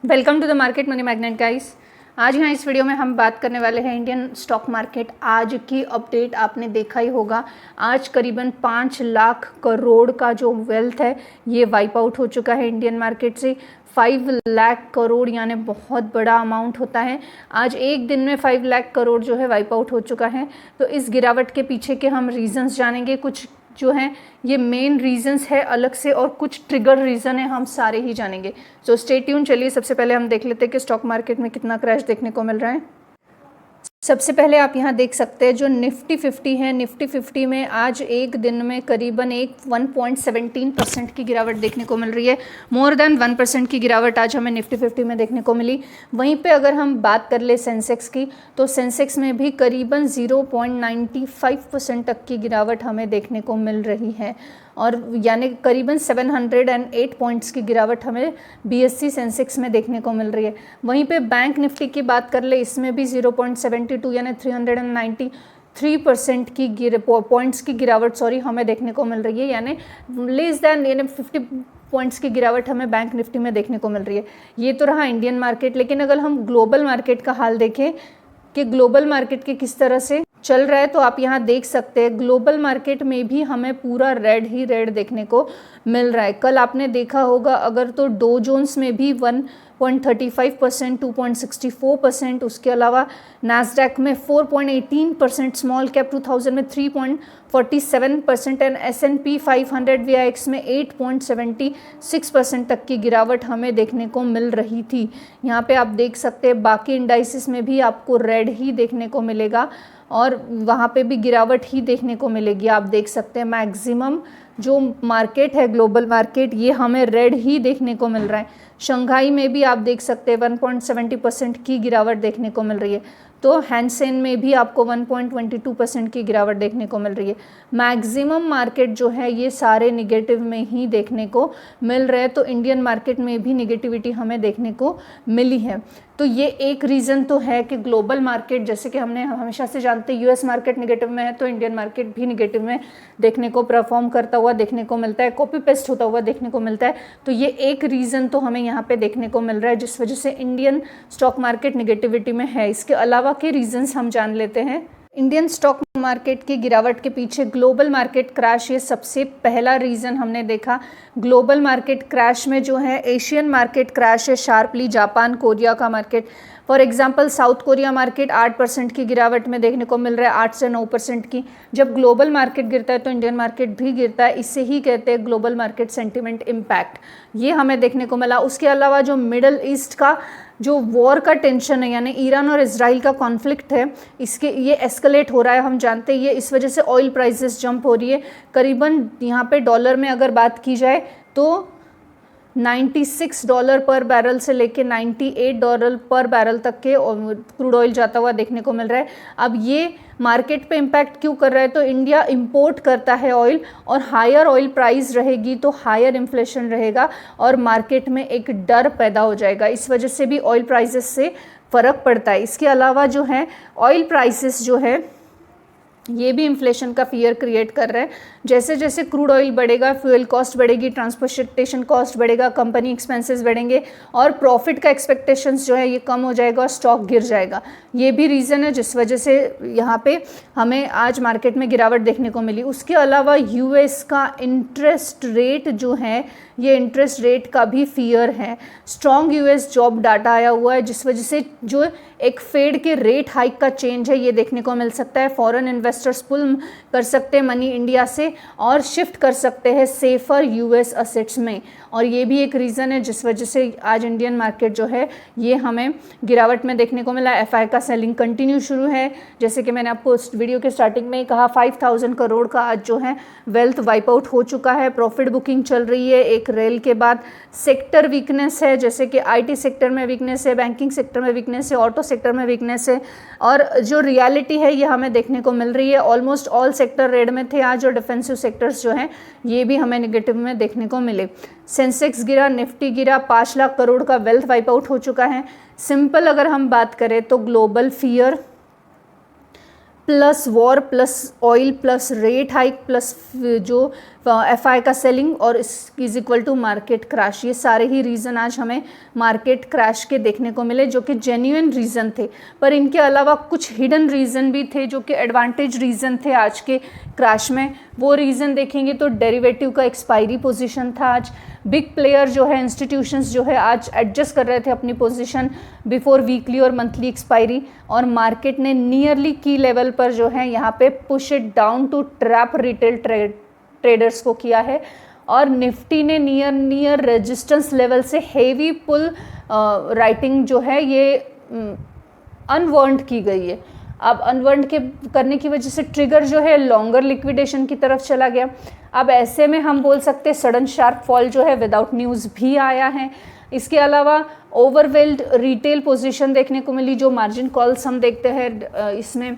Welcome to the market money magnet guys. आज यहाँ इस वीडियो में हम बात करने वाले हैं इंडियन स्टॉक मार्केट। आज की अपडेट आपने देखा ही होगा। आज करीबन 5 लाख करोड़ का जो वेल्थ है ये वाइप आउट हो चुका है इंडियन मार्केट से। 5 लाख करोड़ यानी बहुत बड़ा अमाउंट होता है। आज एक दिन में 5 लाख करोड़ जो है वाइप आउट हो चुका है। तो इस गिरावट के पीछे के हम रीजंस जानेंगे। कुछ जो हैं ये मेन रीजंस है अलग से, और कुछ ट्रिगर रीज़न है, हम सारे ही जानेंगे। So stay tune. चलिए सबसे पहले हम देख लेते हैं कि स्टॉक मार्केट में कितना क्रैश देखने को मिल रहा है। सबसे पहले आप यहाँ देख सकते हैं जो निफ्टी 50 है, निफ्टी 50 में आज एक दिन में करीबन 1.17% की गिरावट देखने को मिल रही है। मोर देन 1% की गिरावट आज हमें निफ्टी 50 में देखने को मिली। वहीं पे अगर हम बात कर ले सेंसेक्स की, तो सेंसेक्स में भी करीबन 0.95% तक की गिरावट हमें देखने को मिल रही है, और यानी करीबन 708 पॉइंट्स की गिरावट हमें बीएससी सेंसेक्स में देखने को मिल रही है। वहीं पे बैंक निफ्टी की बात कर ले, इसमें भी 0.72 यानी 393% की पॉइंट्स की गिरावट हमें देखने को मिल रही है, यानी लेस दैन यानी 50 पॉइंट्स की गिरावट हमें बैंक निफ्टी में देखने को मिल रही है। ये तो रहा इंडियन मार्केट। लेकिन अगर हम ग्लोबल मार्केट का हाल देखें कि ग्लोबल मार्केट के किस तरह से चल रहा है, तो आप यहाँ देख सकते हैं ग्लोबल मार्केट में भी हमें पूरा रेड ही रेड देखने को मिल रहा है। कल आपने देखा होगा अगर, तो डो जोन्स में भी 1.35%, 2.64%, उसके अलावा नैस्डैक में 4.18%, स्मॉल कैप 2000 में 3.47% एंड S&P 500 VIX में 8.76% तक की गिरावट हमें देखने को मिल रही थी। यहाँ पे आप देख सकते हैं बाकी इंडाइसिस में भी आपको रेड ही देखने को मिलेगा, और वहाँ पे भी गिरावट ही देखने को मिलेगी। आप देख सकते हैं मैक्सिमम जो मार्केट है ग्लोबल मार्केट, ये हमें रेड ही देखने को मिल रहा है। शंघाई में भी आप देख सकते हैं 1.70% की गिरावट देखने को मिल रही है। तो हैंसेन में भी आपको 1.22% की गिरावट देखने को मिल रही है। मैक्सिमम मार्केट जो है ये सारे निगेटिव में ही देखने को मिल रहे हैं। तो इंडियन मार्केट में भी निगेटिविटी हमें देखने को मिली है। तो ये एक रीज़न तो है कि ग्लोबल मार्केट, जैसे कि हमने हमेशा से जानते हैं यूएस मार्केट निगेटिव में है, तो इंडियन मार्केट भी निगेटिव में देखने को परफॉर्म करता हुआ देखने को मिलता है, कॉपी पेस्ट होता हुआ देखने को मिलता है। तो ये एक रीज़न तो हमें यहाँ पे देखने को मिल रहा है जिस वजह से इंडियन स्टॉक मार्केट निगेटिविटी में है। इसके अलावा के रीजंस हम जान लेते हैं। इंडियन स्टॉक मार्केट की गिरावट के पीछे ग्लोबल मार्केट क्रैश, ये सबसे पहला रीज़न हमने देखा। ग्लोबल मार्केट क्रैश में जो है एशियन मार्केट क्रैश है शार्पली, जापान कोरिया का market. For example south Korea market 8% की गिरावट में देखने को मिल रहा है, 8 से 9% की। जब ग्लोबल मार्केट गिरता है तो इंडियन मार्केट भी गिरता है। इसे ही कहते हैं ग्लोबल मार्केट सेंटिमेंट इम्पैक्ट, ये हमें देखने को मिला। उसके अलावा जो मिडल ईस्ट का जो वॉर का टेंशन है, यानी ईरान और इजराइल का कॉन्फ्लिक्ट है, इसके ये एस्केलेट हो रहा है, हम जानते हैं। ये इस वजह से ऑयल प्राइसेस जंप हो रही है। करीबन यहाँ पे डॉलर में अगर बात की जाए तो $96 पर बैरल से लेके $98 पर बैरल तक के क्रूड ऑयल जाता हुआ देखने को मिल रहा है। अब ये मार्केट पे इम्पैक्ट क्यों कर रहा है, तो इंडिया इंपोर्ट करता है ऑयल, और हायर ऑयल प्राइस रहेगी तो हायर इन्फ्लेशन रहेगा, और मार्केट में एक डर पैदा हो जाएगा। इस वजह से भी ऑयल प्राइसेस से फ़र्क पड़ता है। इसके अलावा जो है ऑयल प्राइसेस जो है ये भी इन्फ्लेशन का फियर क्रिएट कर रहा है। जैसे जैसे क्रूड ऑयल बढ़ेगा, फ्यूल कॉस्ट बढ़ेगी, ट्रांसपोर्टेशन कॉस्ट बढ़ेगा, कंपनी एक्सपेंसेस बढ़ेंगे, और प्रॉफिट का एक्सपेक्टेशंस जो है ये कम हो जाएगा और स्टॉक गिर जाएगा। ये भी रीज़न है जिस वजह से यहाँ पे हमें आज मार्केट में गिरावट देखने को मिली। उसके अलावा यूएस का इंटरेस्ट रेट जो है, ये इंटरेस्ट रेट का भी फियर है। स्ट्रॉन्ग यूएस जॉब डाटा आया हुआ है जिस वजह से जो एक फेड के रेट हाइक का चेंज है ये देखने को मिल सकता है। फॉरेन इन्वेस्टर्स पुल कर सकते हैं मनी इंडिया से और शिफ्ट कर सकते हैं सेफर यूएस असेट्स में, और ये भी एक रीज़न है जिस वजह से आज इंडियन मार्केट जो है ये हमें गिरावट में देखने को मिला। एफआई का सेलिंग कंटिन्यू शुरू है। जैसे कि मैंने आपको इस वीडियो के स्टार्टिंग में ही कहा, 5000 करोड़ का आज जो है वेल्थ वाइप आउट हो चुका है। प्रॉफिट बुकिंग चल रही है एक रेल के बाद। सेक्टर वीकनेस है, जैसे कि आईटी सेक्टर में वीकनेस है, बैंकिंग सेक्टर में वीकनेस है, ऑटो सेक्टर में वीकनेस है, और जो रियलिटी है ये हमें देखने को मिल रही है। ऑलमोस्ट ऑल सेक्टर रेड में थे आज, और डिफेंसिव सेक्टर्स जो हैं ये भी हमें नेगेटिव में देखने को मिले। सेंसेक्स गिरा, निफ्टी गिरा, 5 लाख करोड़ का वेल्थ वाइप आउट हो चुका है। सिंपल अगर हम बात करें तो global fear plus war plus oil plus rate hike plus जो FI का सेलिंग और is equal to market crash. ये सारे ही रीज़न आज हमें मार्केट क्रैश के देखने को मिले, जो कि जेन्युइन रीज़न थे। पर इनके अलावा कुछ हिडन रीज़न भी थे जो कि एडवांटेज रीज़न थे आज के क्रैश में। वो रीज़न देखेंगे तो डेरिवेटिव का एक्सपायरी पोजीशन था आज। बिग प्लेयर जो है, इंस्टीट्यूशंस जो है, आज एडजस्ट कर रहे थे अपनी पोजीशन बिफोर वीकली और मंथली एक्सपायरी, और मार्केट ने नियरली की लेवल पर जो है यहाँ पे push it down to trap retail traders को किया है। और निफ्टी ने नियर रेजिस्टेंस लेवल से हेवी पुल राइटिंग जो है ये अनवांट की गई है। अब अनवांट के करने की वजह से ट्रिगर जो है लॉन्गर लिक्विडेशन की तरफ चला गया। अब ऐसे में हम बोल सकते हैं सडन शार्प फॉल जो है विदाउट न्यूज़ भी आया है। इसके अलावा ओवरवेल्ड रिटेल पोजीशन देखने को मिली, जो मार्जिन कॉल्स हम देखते हैं इसमें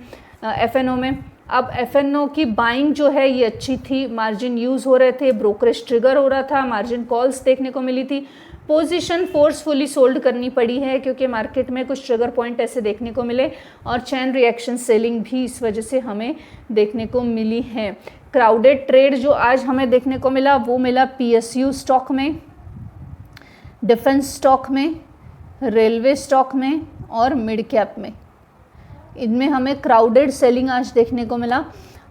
FNO में। अब FNO की बाइंग जो है ये अच्छी थी, मार्जिन यूज़ हो रहे थे, ब्रोकरेज ट्रिगर हो रहा था, मार्जिन कॉल्स देखने को मिली थी। पोजीशन फोर्सफुली सोल्ड करनी पड़ी है क्योंकि मार्केट में कुछ ट्रिगर पॉइंट ऐसे देखने को मिले, और चैन रिएक्शन सेलिंग भी इस वजह से हमें देखने को मिली है। क्राउडेड ट्रेड जो आज हमें देखने को मिला वो मिला PSU स्टॉक में, डिफेंस स्टॉक में, रेलवे स्टॉक में और मिड कैप में। इनमें हमें क्राउडेड सेलिंग आज देखने को मिला,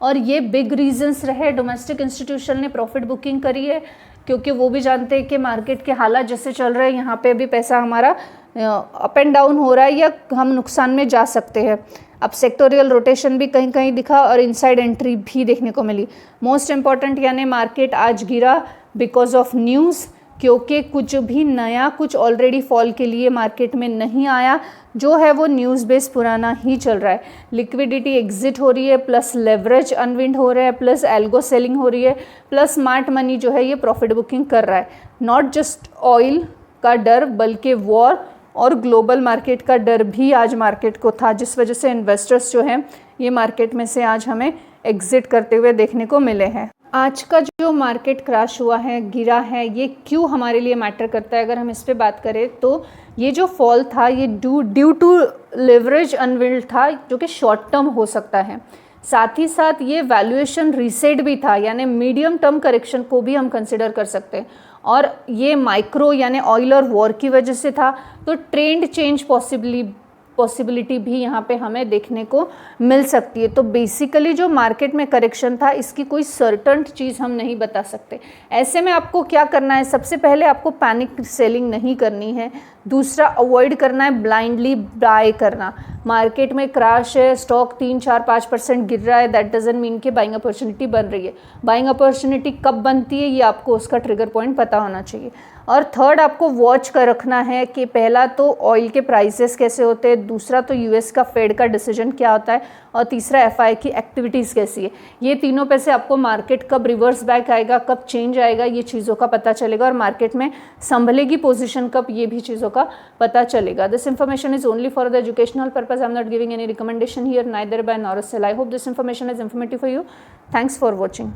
और ये बिग रीजंस रहे। डोमेस्टिक इंस्टीट्यूशन ने प्रॉफिट बुकिंग करी है क्योंकि वो भी जानते हैं कि मार्केट के हालात जैसे चल रहे हैं यहाँ पे भी पैसा हमारा अप एंड डाउन हो रहा है या हम नुकसान में जा सकते हैं। अब सेक्टोरियल रोटेशन भी कहीं कहीं दिखा और इनसाइड एंट्री भी देखने को मिली। मोस्ट इम्पॉर्टेंट यानी मार्केट आज गिरा बिकॉज ऑफ न्यूज़, क्योंकि कुछ भी नया कुछ ऑलरेडी फॉल के लिए मार्केट में नहीं आया, जो है वो न्यूज़ बेस पुराना ही चल रहा है। लिक्विडिटी एग्जिट हो रही है, प्लस लेवरेज अनविंड हो रहा है, प्लस एल्गो सेलिंग हो रही है, प्लस स्मार्ट मनी जो है ये प्रॉफिट बुकिंग कर रहा है। नॉट जस्ट ऑयल का डर बल्कि वॉर और ग्लोबल मार्केट का डर भी आज मार्केट को था, जिस वजह से इन्वेस्टर्स जो हैं ये मार्केट में से आज हमें एग्जिट करते हुए देखने को मिले हैं। आज का जो मार्केट क्रैश हुआ है, गिरा है, ये क्यों हमारे लिए मैटर करता है? अगर हम इस पे बात करें तो ये जो फॉल था ये ड्यू टू लेवरेज अनविल्ड था, जो कि शॉर्ट टर्म हो सकता है। साथ ही साथ ये वैल्यूएशन रीसेट भी था, यानी मीडियम टर्म करेक्शन को भी हम कंसिडर कर सकते हैं। और ये माइक्रो यानी ऑयल और वॉर की वजह से था, तो ट्रेंड चेंज पॉसिबिलिटी भी यहाँ पे हमें देखने को मिल सकती है। तो बेसिकली जो मार्केट में करेक्शन था इसकी कोई सर्टन चीज़ हम नहीं बता सकते। ऐसे में आपको क्या करना है? सबसे पहले आपको पैनिक सेलिंग नहीं करनी है। दूसरा, अवॉइड करना है ब्लाइंडली बाय करना। मार्केट में क्रैश है, स्टॉक 3-4-5% गिर रहा है, दैट डजंट मीन कि बाइंग अपॉर्चुनिटी बन रही है। बाइंग अपॉर्चुनिटी कब बनती है ये आपको उसका ट्रिगर पॉइंट पता होना चाहिए। और थर्ड, आपको वॉच कर रखना है कि पहला तो ऑयल के प्राइसेस कैसे होते हैं, दूसरा तो यूएस का फेड का डिसीजन क्या होता है, और तीसरा एफआई की एक्टिविटीज़ कैसी है। ये तीनों पे से आपको मार्केट कब रिवर्स बैक आएगा, कब चेंज आएगा, ये चीज़ों का पता चलेगा, और मार्केट में संभलेगी पोजीशन कब, ये भी चीज़ों का पता चलेगा। This information is only for the educational purpose. I am not giving any recommendation here, neither buy nor sell. I hope this information is informative for you. Thanks for watching.